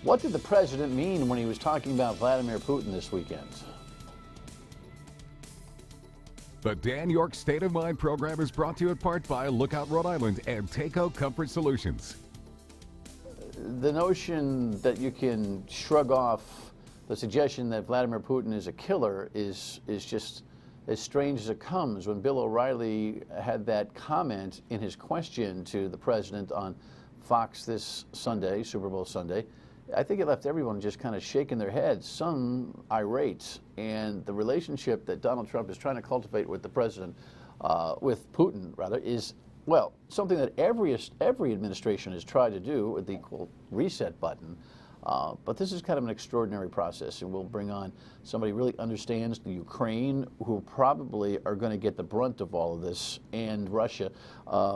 What did the president mean when he was talking about Vladimir Putin this weekend? The Dan York State of Mind program is brought to you in part by Lookout Rhode Island and Takeo Comfort Solutions. The notion that you can shrug off the suggestion that Vladimir Putin is a killer is just as strange as it comes. When Bill O'Reilly had that comment in his question to the president on Fox this Sunday, Super Bowl Sunday, I think it left everyone just kind of shaking their heads, some irate. And the relationship that Donald Trump is trying to cultivate with the president, with Putin rather, is, well, something that every administration has tried to do with the equal reset button. But this is kind of an extraordinary process, and we'll bring on somebody who really understands the Ukraine, who probably are going to get the brunt of all of this, and Russia.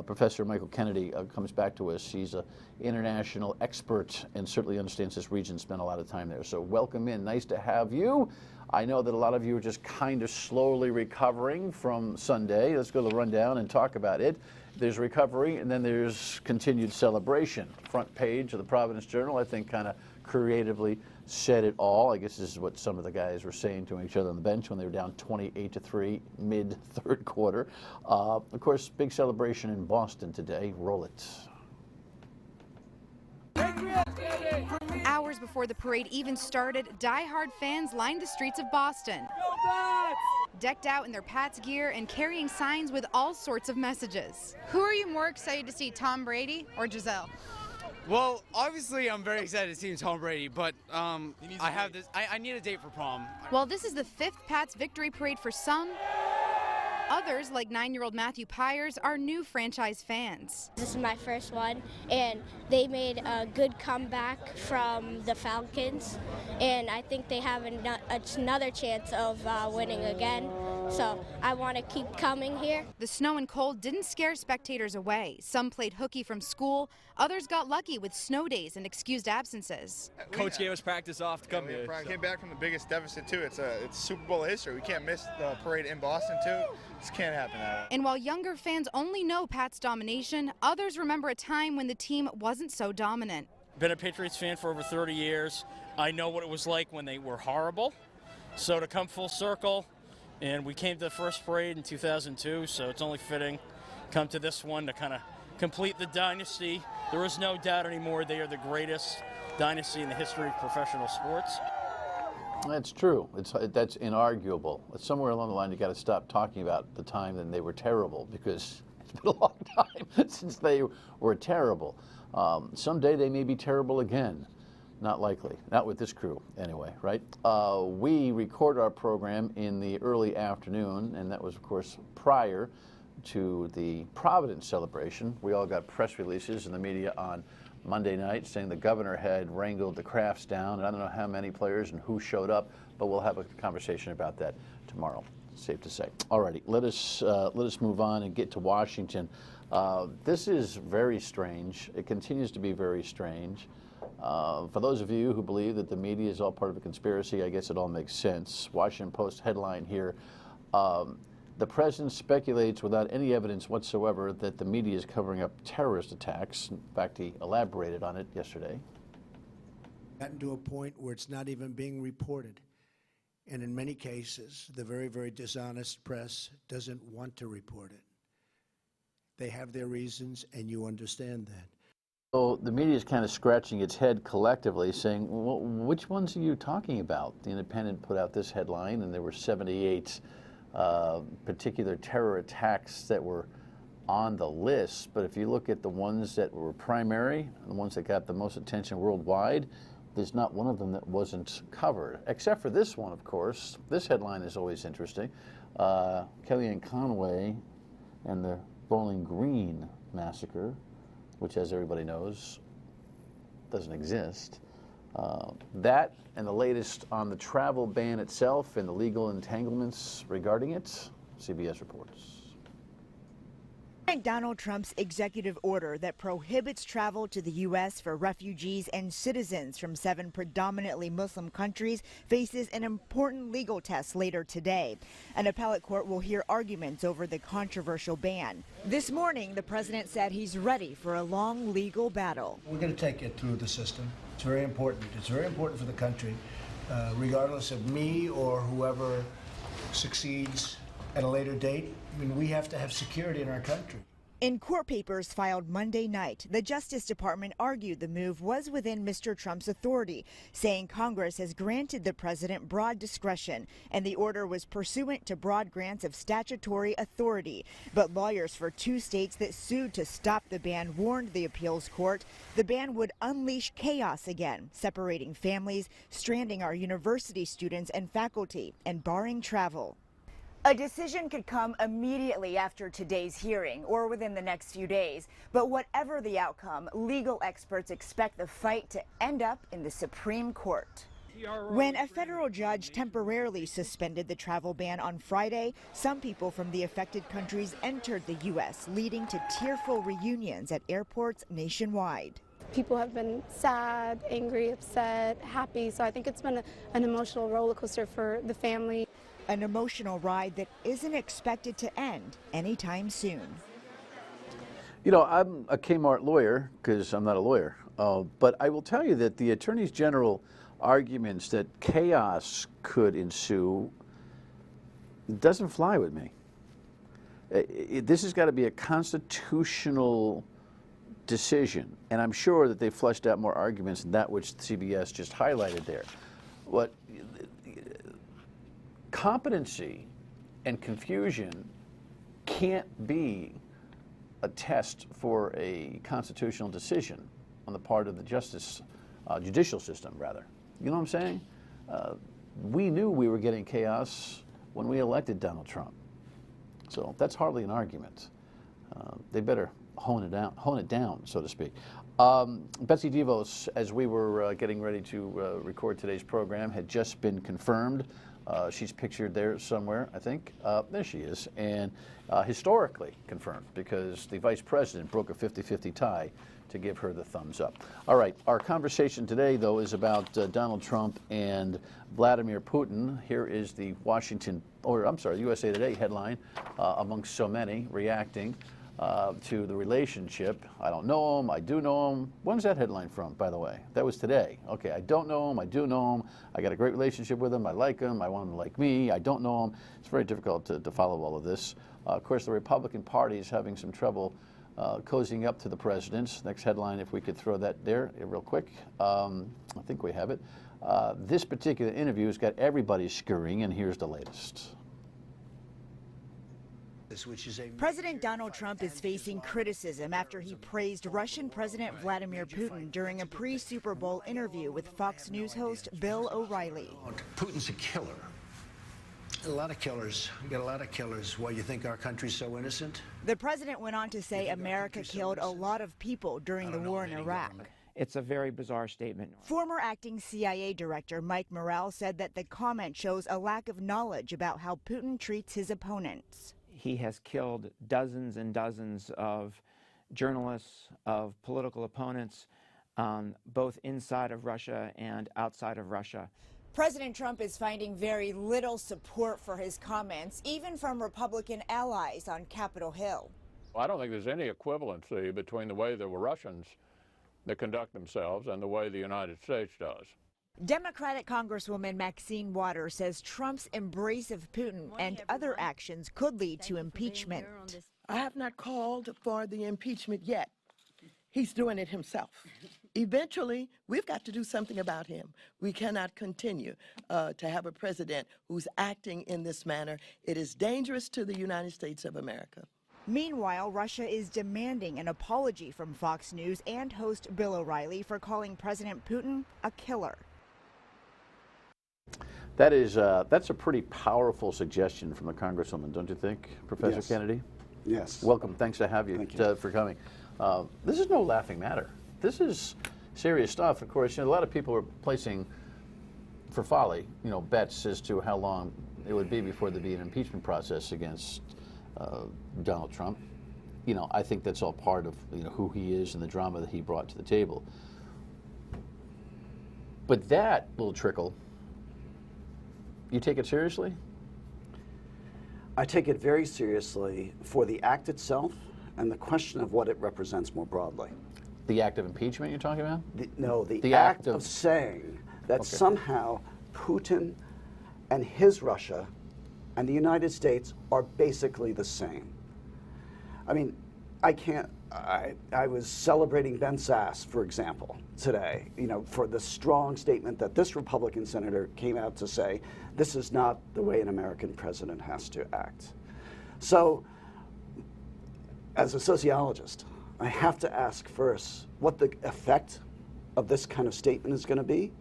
Professor Michael Kennedy comes back to us. He's an international expert and certainly understands this region, spent a lot of time there. So welcome in. Nice to have you. I know that a lot of you are just kind of slowly recovering from Sunday. Let's go to the rundown and talk about it. There's recovery, and then there's continued celebration. Front page of the Providence Journal, I think, kind of creatively said it all. I guess this is what some of the guys were saying to each other on the bench when they were down 28-3 mid-third quarter. Of course, big celebration in Boston today. Roll it. Hours before the parade even started, die-hard fans lined the streets of Boston. Decked out in their Pats gear and carrying signs with all sorts of messages. Who are you more excited to see, Tom Brady or Giselle? Well, obviously I'm very excited to see Tom Brady, but I need a date for prom. Well, this is the 5th Pats victory parade for some. Others, like 9-year-old Matthew Pyers, are new franchise fans. This is my first one, and they made a good comeback from the Falcons, and I think they have another chance of winning again, so I want to keep coming here. The snow and cold didn't scare spectators away. Some played hooky from school, others got lucky with snow days and excused absences. Coach gave us practice off to come here. Came back from the biggest deficit, too. It's Super Bowl history. We can't miss the parade in Boston, too. This can't happen that way. And while younger fans only know Pat's domination, others remember a time when the team wasn't so dominant. Been a Patriots fan for over 30 years. I know what it was like when they were horrible. So to come full circle, and we came to the first parade in 2002, so it's only fitting come to this one to kind of complete the dynasty. There is no doubt anymore they are the greatest dynasty in the history of professional sports. That's true. That's inarguable. Somewhere along the line, you got to stop talking about the time when they were terrible, because it's been a long time since they were terrible. Someday they may be terrible again. Not likely. Not with this crew, anyway, right? We record our program in the early afternoon, and that was, of course, prior to the Providence celebration. We all got press releases in the media on Monday night saying the governor had wrangled the crafts down, and I don't know how many players and who showed up, but we'll have a conversation about that tomorrow. Safe to say. Alrighty, let us move on and get to Washington. This is very strange. It continues to be very strange. For those of you who believe that the media is all part of a conspiracy, I guess it all makes sense. Washington Post headline here. The president speculates without any evidence whatsoever that the media is covering up terrorist attacks. In fact, he elaborated on it yesterday. Gotten to a point where it's not even being reported. And in many cases, the very, very dishonest press doesn't want to report it. They have their reasons, and you understand that. So the media is kind of scratching its head collectively, saying, well, which ones are you talking about? The Independent put out this headline, and there were 78 particular terror attacks that were on the list. But if you look at the ones that were primary, the ones that got the most attention worldwide, there's not one of them that wasn't covered, except for this one, of course. This headline is always interesting. Kellyanne Conway and the Bowling Green massacre, which, as everybody knows, doesn't exist. That and the latest on the travel ban itself and the legal entanglements regarding it, CBS reports. Donald Trump's executive order that prohibits travel to the U.S. for refugees and citizens from 7 predominantly Muslim countries faces an important legal test later today. An appellate court will hear arguments over the controversial ban. This morning, the president said he's ready for a long legal battle. We're going to take it through the system. It's very important. It's very important for the country, regardless of me or whoever succeeds at a later date. I mean, we have to have security in our country. In court papers filed Monday night, the Justice Department argued the move was within Mr. Trump's authority, saying Congress has granted the president broad discretion, and the order was pursuant to broad grants of statutory authority. But lawyers for 2 states that sued to stop the ban warned the appeals court the ban would unleash chaos again, separating families, stranding our university students and faculty, and barring travel. A decision could come immediately after today's hearing or within the next few days. But whatever the outcome, legal experts expect the fight to end up in the Supreme Court. When a federal judge temporarily suspended the travel ban on Friday, some people from the affected countries entered the U.S., leading to tearful reunions at airports nationwide. People have been sad, angry, upset, happy. So I think it's been an emotional roller coaster for the family. An emotional ride that isn't expected to end anytime soon. You know, I'm a Kmart lawyer because I'm not a lawyer, but I will tell you that the Attorney General arguments that chaos could ensue doesn't fly with me. This has got to be a constitutional decision, and I'm sure that they fleshed out more arguments than that which CBS just highlighted there. What competency and confusion can't be a test for a constitutional decision on the part of the judicial system, rather. You know what I'm saying? We knew we were getting chaos when we elected Donald Trump. So that's hardly an argument. They better hone it down, so to speak. Betsy DeVos, as we were getting ready to record today's program, had just been confirmed. She's pictured there somewhere, I think. There she is. And historically confirmed because the vice president broke a 50-50 tie to give her the thumbs up. All right, our conversation today, though, is about Donald Trump and Vladimir Putin. Here is the USA Today headline, amongst so many, reacting to the relationship. I don't know him, I do know him. When's that headline from, by the way? That was today. Okay, I don't know him, I do know him. I got a great relationship with him, I like him, I want him to like me, I don't know him. It's very difficult to follow all of this. Of course, the Republican Party is having some trouble cozying up to the president. Next headline, if we could throw that there real quick. I think we have it. This particular interview has got everybody scurrying, and here's the latest. President Donald Trump is facing criticism after he praised Russian President Vladimir Putin during a pre-Super Bowl interview with Fox News host Bill O'Reilly. Putin's a killer. A lot of killers. We got a lot of killers. Why, you think our country's so innocent? The president went on to say America killed a lot of people during the war in Iraq. It's a very bizarre statement. Former acting CIA director Mike Morrell said that the comment shows a lack of knowledge about how Putin treats his opponents. He has killed dozens and dozens of journalists, of political opponents, both inside of Russia and outside of Russia. President Trump is finding very little support for his comments, even from Republican allies on Capitol Hill. I don't think there's any equivalency between the way the Russians that conduct themselves and the way the United States does. Democratic Congresswoman Maxine Waters says Trump's embrace of Putin and other actions could lead to impeachment. I have not called for the impeachment yet. He's doing it himself. Eventually, we've got to do something about him. We cannot continue to have a president who's acting in this manner. It is dangerous to the United States of America. Meanwhile, Russia is demanding an apology from Fox News and host Bill O'Reilly for calling President Putin a killer. That's a pretty powerful suggestion from the Congresswoman, don't you think, Professor Yes. Kennedy? Yes. Welcome. Thanks to have you, for coming. This is no laughing matter. This is serious stuff. Of course, a lot of people are placing, for folly, bets as to how long it would be before there'd be an impeachment process against Donald Trump. you know, I think that's all part of, you know, who he is and the drama that he brought to the table. But that little trickle, you take it seriously? I take it very seriously for the act itself and the question of what it represents more broadly. The act of impeachment you're talking about? The act of saying that somehow Putin and his Russia and the United States are basically the same. I mean, I was celebrating Ben Sasse, for example, today, you know, for the strong statement that this Republican senator came out to say, this is not the way an American president has to act. So, as a sociologist, I have to ask first what the effect of this kind of statement is going to be,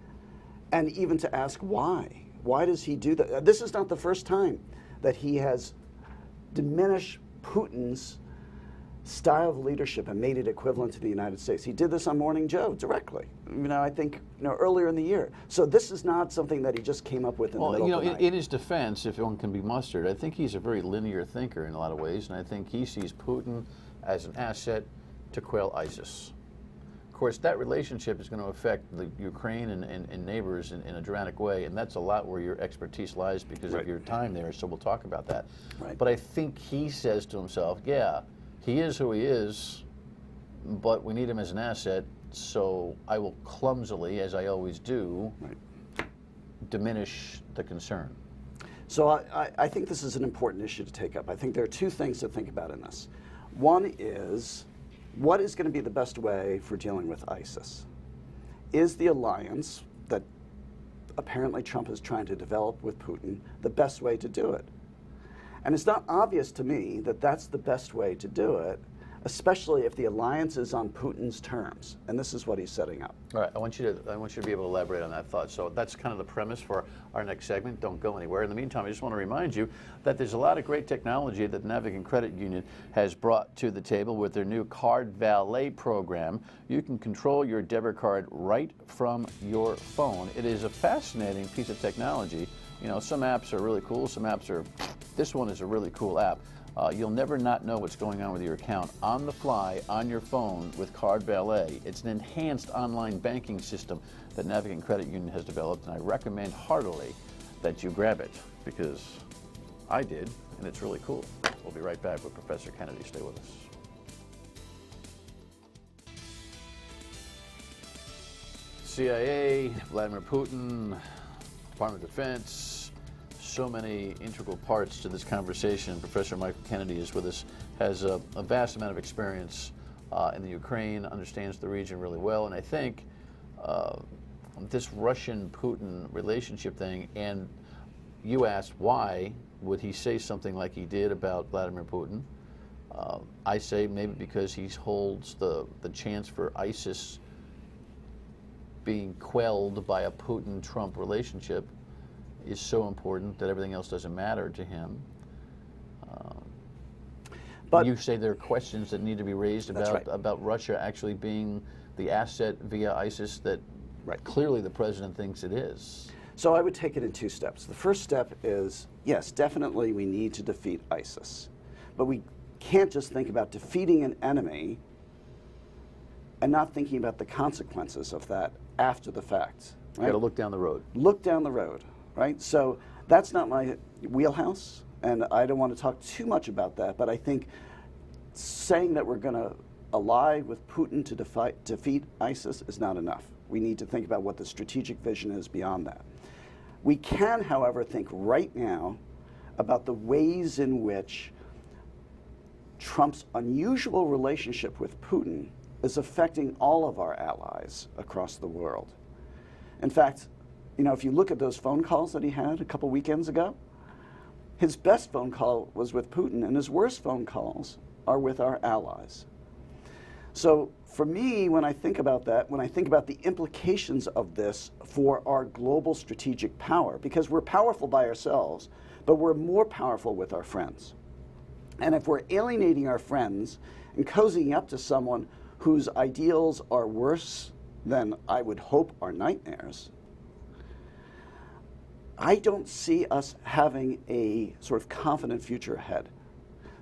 and even to ask why. Why does he do that? This is not the first time that he has diminished Putin's style of leadership and made it equivalent to the United States. He did this on Morning Joe directly, you know, I think, you know, earlier in the year. So this is not something that he just came up with in the middle of the night. In his defense, if one can be mustered, I think he's a very linear thinker in a lot of ways, and I think he sees Putin as an asset to quell ISIS. Of course, that relationship is going to affect the Ukraine and neighbors in a dramatic way, and that's a lot where your expertise lies because of your time there, so we'll talk about that. But I think he says to himself, yeah, he is who he is, but we need him as an asset, so I will clumsily, as I always do, diminish the concern. So I think this is an important issue to take up. I think there are two things to think about in this. One is, what is going to be the best way for dealing with ISIS? Is the alliance that apparently Trump is trying to develop with Putin the best way to do it? And it's not obvious to me that that's the best way to do it, especially if the alliance is on Putin's terms. And this is what he's setting up. All right, I want you to be able to elaborate on that thought. So that's kind of the premise for our next segment. Don't go anywhere. In the meantime, I just want to remind you that there's a lot of great technology that the Navigant Credit Union has brought to the table with their new Card Valet program. You can control your debit card right from your phone. It is a fascinating piece of technology. You know, some apps are really cool, some apps are, this one is a really cool app. You'll never not know what's going on with your account on the fly, on your phone with Card Valet. It's an enhanced online banking system that Navigant Credit Union has developed, and I recommend heartily that you grab it because I did, and it's really cool. We'll be right back with Professor Kennedy. Stay with us. CIA, Vladimir Putin, Department of Defense, so many integral parts to this conversation. Professor Michael Kennedy is with us, has a vast amount of experience in the Ukraine, understands the region really well, and I think this Russian-Putin relationship thing, and you asked why would he say something like he did about Vladimir Putin. I say maybe because he holds the chance for ISIS being quelled by a Putin-Trump relationship is so important that everything else doesn't matter to him. But you say there are questions that need to be raised about Russia actually being the asset via ISIS that clearly the president thinks it is. So I would take it in two steps. The first step is, yes, definitely we need to defeat ISIS. But we can't just think about defeating an enemy and not thinking about the consequences of that after the fact. Right? Got to look down the road. Look down the road, right? So that's not my wheelhouse, and I don't want to talk too much about that, but I think saying that we're going to ally with Putin to defeat ISIS is not enough. We need to think about what the strategic vision is beyond that. We can, however, think right now about the ways in which Trump's unusual relationship with Putin is affecting all of our allies across the world. In fact, you know, if you look at those phone calls that he had a couple weekends ago, his best phone call was with Putin, and his worst phone calls are with our allies. So for me, when I think about that, when I think about the implications of this for our global strategic power, because we're powerful by ourselves, but we're more powerful with our friends. And if we're alienating our friends and cozying up to someone whose ideals are worse than I would hope are nightmares, I don't see us having a sort of confident future ahead.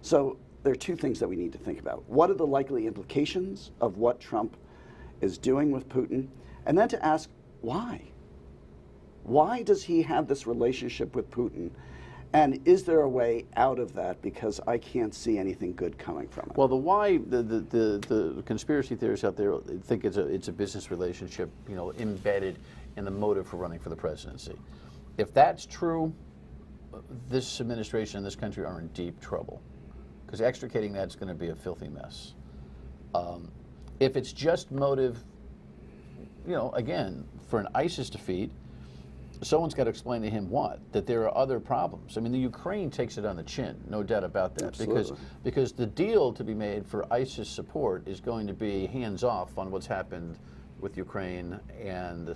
So there are two things that we need to think about. What are the likely implications of what Trump is doing with Putin? And then to ask, why? Why does he have this relationship with Putin? And is there a way out of that? Because I can't see anything good coming from it. Well, the why, the conspiracy theorists out there think it's a business relationship, you know, embedded in the motive for running for the presidency. If that's true, this administration and this country are in deep trouble, because extricating that's going to be a filthy mess. If it's just motive, you know, again, for an ISIS defeat, someone's got to explain to him that there are other problems. I mean, the Ukraine takes it on the chin, no doubt about that. Absolutely. Because the deal to be made for ISIS support is going to be hands off on what's happened with Ukraine and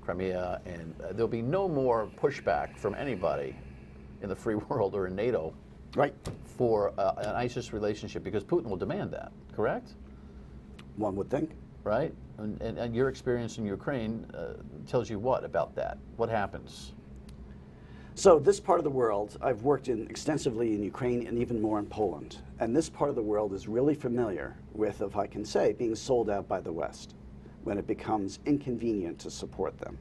Crimea, and there'll be no more pushback from anybody in the free world or in NATO, right, for an ISIS relationship, because Putin will demand that. Correct? One would think. Right? And your experience in Ukraine tells you what about that? What happens? So this part of the world, I've worked extensively in Ukraine and even more in Poland. And this part of the world is really familiar with, if I can say, being sold out by the West when it becomes inconvenient to support them.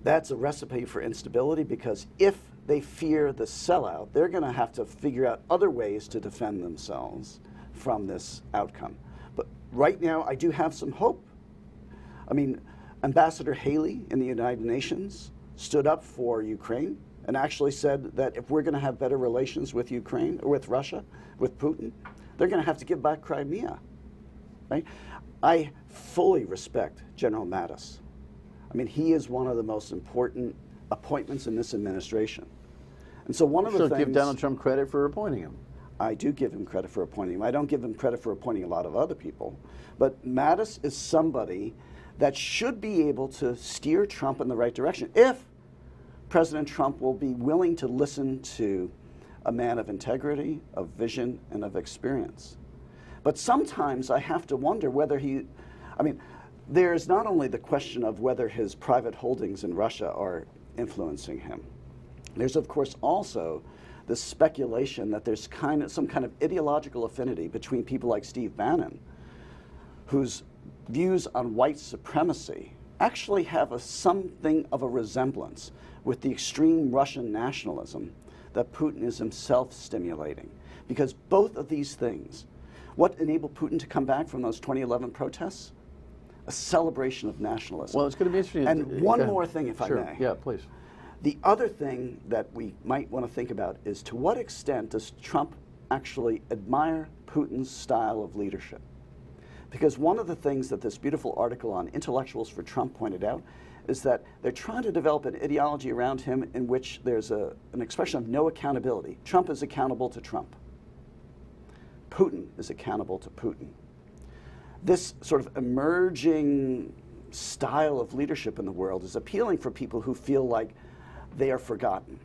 That's a recipe for instability, because if they fear the sellout, they're going to have to figure out other ways to defend themselves from this outcome. But right now, I do have some hope. I mean, Ambassador Haley in the United Nations stood up for Ukraine and actually said that if we're going to have better relations with Ukraine, or with Russia, with Putin, they're going to have to give back Crimea. Right? I fully respect General Mattis. I mean, he is one of the most important appointments in this administration. And so one of the things... give Donald Trump credit for appointing him. I do give him credit for appointing him. I don't give him credit for appointing a lot of other people. But Mattis is somebody that should be able to steer Trump in the right direction if President Trump will be willing to listen to a man of integrity, of vision, and of experience. But sometimes I have to wonder whether there's not only the question of whether his private holdings in Russia are influencing him. There's, of course, also the speculation that there's some kind of ideological affinity between people like Steve Bannon, whose views on white supremacy actually have something of a resemblance with the extreme Russian nationalism that Putin is himself stimulating. Because both of these things, what enabled Putin to come back from those 2011 protests? A celebration of nationalism. Well, it's going to be interesting. And one more thing, if I may. Yeah, please. The other thing that we might want to think about is, to what extent does Trump actually admire Putin's style of leadership? Because one of the things that this beautiful article on Intellectuals for Trump pointed out is that they're trying to develop an ideology around him in which there's an expression of no accountability. Trump is accountable to Trump. Putin is accountable to Putin. This sort of emerging style of leadership in the world is appealing for people who feel like they are forgotten.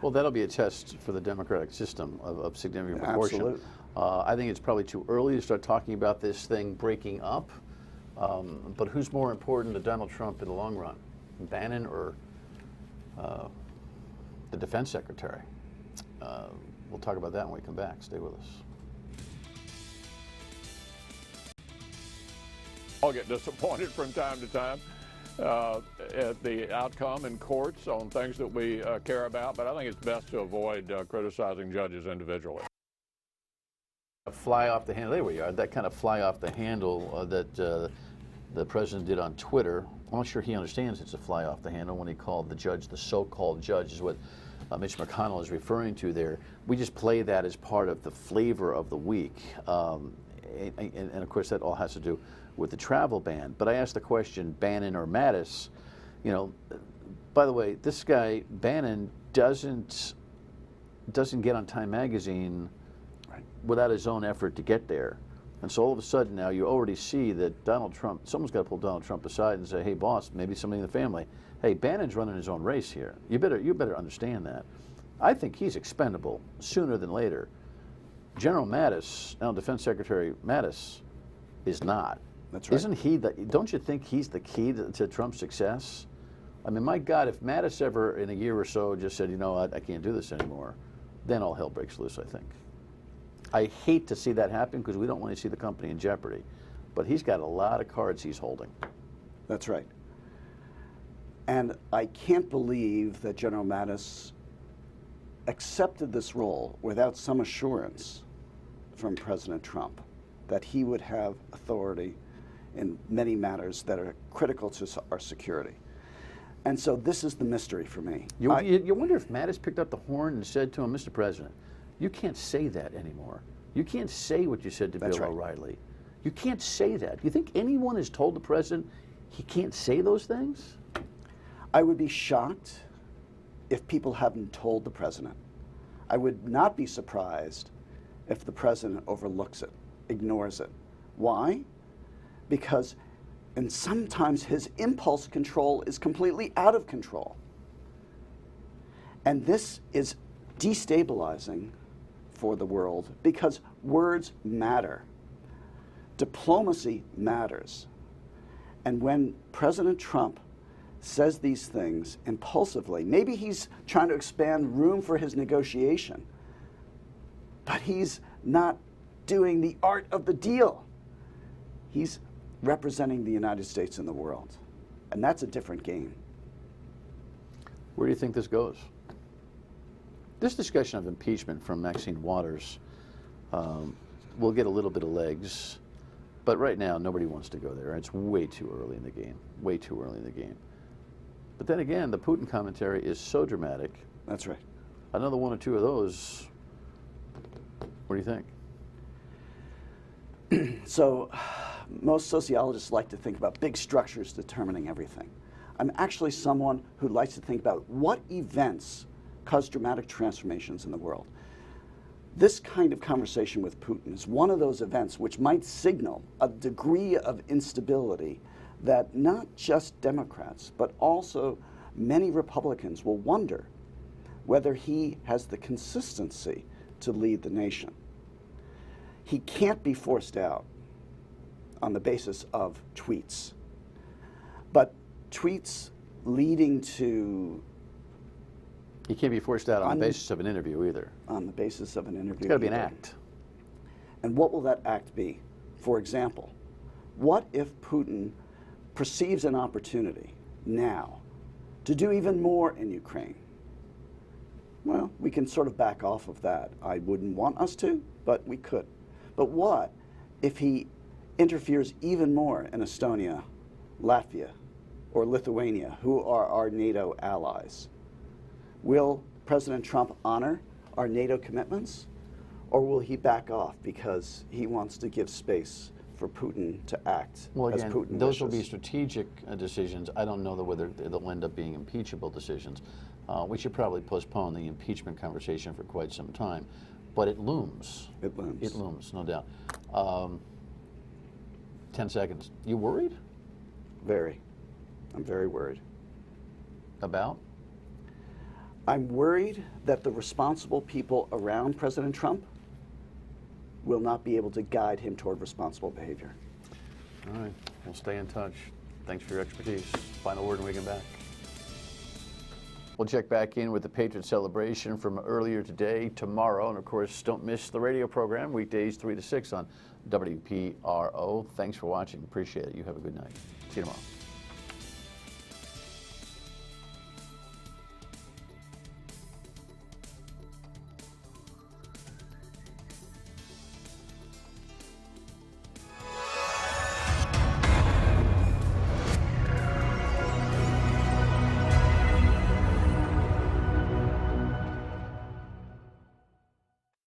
Well, that'll be a test for the democratic system of significant proportion. Absolutely. I think it's probably too early to start talking about this thing breaking up. But who's more important to Donald Trump in the long run, Bannon or the defense secretary? We'll talk about that when we come back. Stay with us. I'll get disappointed from time to time at the outcome in courts on things that we care about, but I think it's best to avoid criticizing judges individually. Fly off the handle. There we are. That kind of fly off the handle that the president did on Twitter. I'm not sure he understands it's a fly off the handle when he called the judge the so-called judge, is what Mitch McConnell is referring to there. We just play that as part of the flavor of the week. And of course, that all has to do with the travel ban. But I asked the question, Bannon or Mattis, you know, by the way, this guy, Bannon, doesn't get on Time Magazine without his own effort to get there. And so all of a sudden now you already see that Donald Trump, someone's got to pull Donald Trump aside and say, hey boss, maybe somebody in the family, hey, Bannon's running his own race here. You better understand that. I think he's expendable sooner than later. General Mattis, now Defense Secretary Mattis, is not. That's right. Isn't he don't you think he's the key to Trump's success? I mean, my God, if Mattis ever in a year or so just said, you know what, I can't do this anymore, then all hell breaks loose, I think. I hate to see that happen because we don't want to see the company in jeopardy. But he's got a lot of cards he's holding. That's right. And I can't believe that General Mattis accepted this role without some assurance from President Trump that he would have authority in many matters that are critical to our security. And so this is the mystery for me. You wonder if Mattis picked up the horn and said to him, Mr. President, you can't say that anymore. You can't say what you said to Bill O'Reilly. You can't say that. Do you think anyone has told the president he can't say those things? I would be shocked if people haven't told the president. I would not be surprised if the president overlooks it, ignores it. Why? Because and sometimes his impulse control is completely out of control. And this is destabilizing for the world because words matter. Diplomacy matters. And when President Trump says these things impulsively, maybe he's trying to expand room for his negotiation, but he's not doing the art of the deal. He's representing the United States in the world. And that's a different game. Where do you think this goes? This discussion of impeachment from Maxine Waters will get a little bit of legs, but right now nobody wants to go there. It's way too early in the game, way too early in the game. But then again, the Putin commentary is so dramatic. That's right. Another one or two of those, what do you think? So, most sociologists like to think about big structures determining everything. I'm actually someone who likes to think about what events cause dramatic transformations in the world. This kind of conversation with Putin is one of those events which might signal a degree of instability that not just Democrats, but also many Republicans will wonder whether he has the consistency to lead the nation. He can't be forced out on the basis of tweets. But tweets leading to... He can't be forced out on the basis of an interview either. On the basis of an interview. It's got to be an act. And what will that act be? For example, what if Putin perceives an opportunity now to do even more in Ukraine? Well, we can sort of back off of that. I wouldn't want us to, but we could. But what if he interferes even more in Estonia, Latvia, or Lithuania, who are our NATO allies? Will President Trump honor our NATO commitments, or will he back off because he wants to give space for Putin to act as Putin those wishes? will be strategic decisions. I don't know whether they'll end up being impeachable decisions. We should probably postpone the impeachment conversation for quite some time, but it looms. It looms. It looms, no doubt. 10 seconds. You worried? Very. I'm very worried. About? I'm worried that the responsible people around President Trump will not be able to guide him toward responsible behavior. All right. We'll stay in touch. Thanks for your expertise. Final word and we come back. We'll check back in with the Patriot celebration from earlier today, tomorrow, and of course, don't miss the radio program, weekdays 3 to 6 on WPRO. Thanks for watching. Appreciate it. You have a good night. See you tomorrow.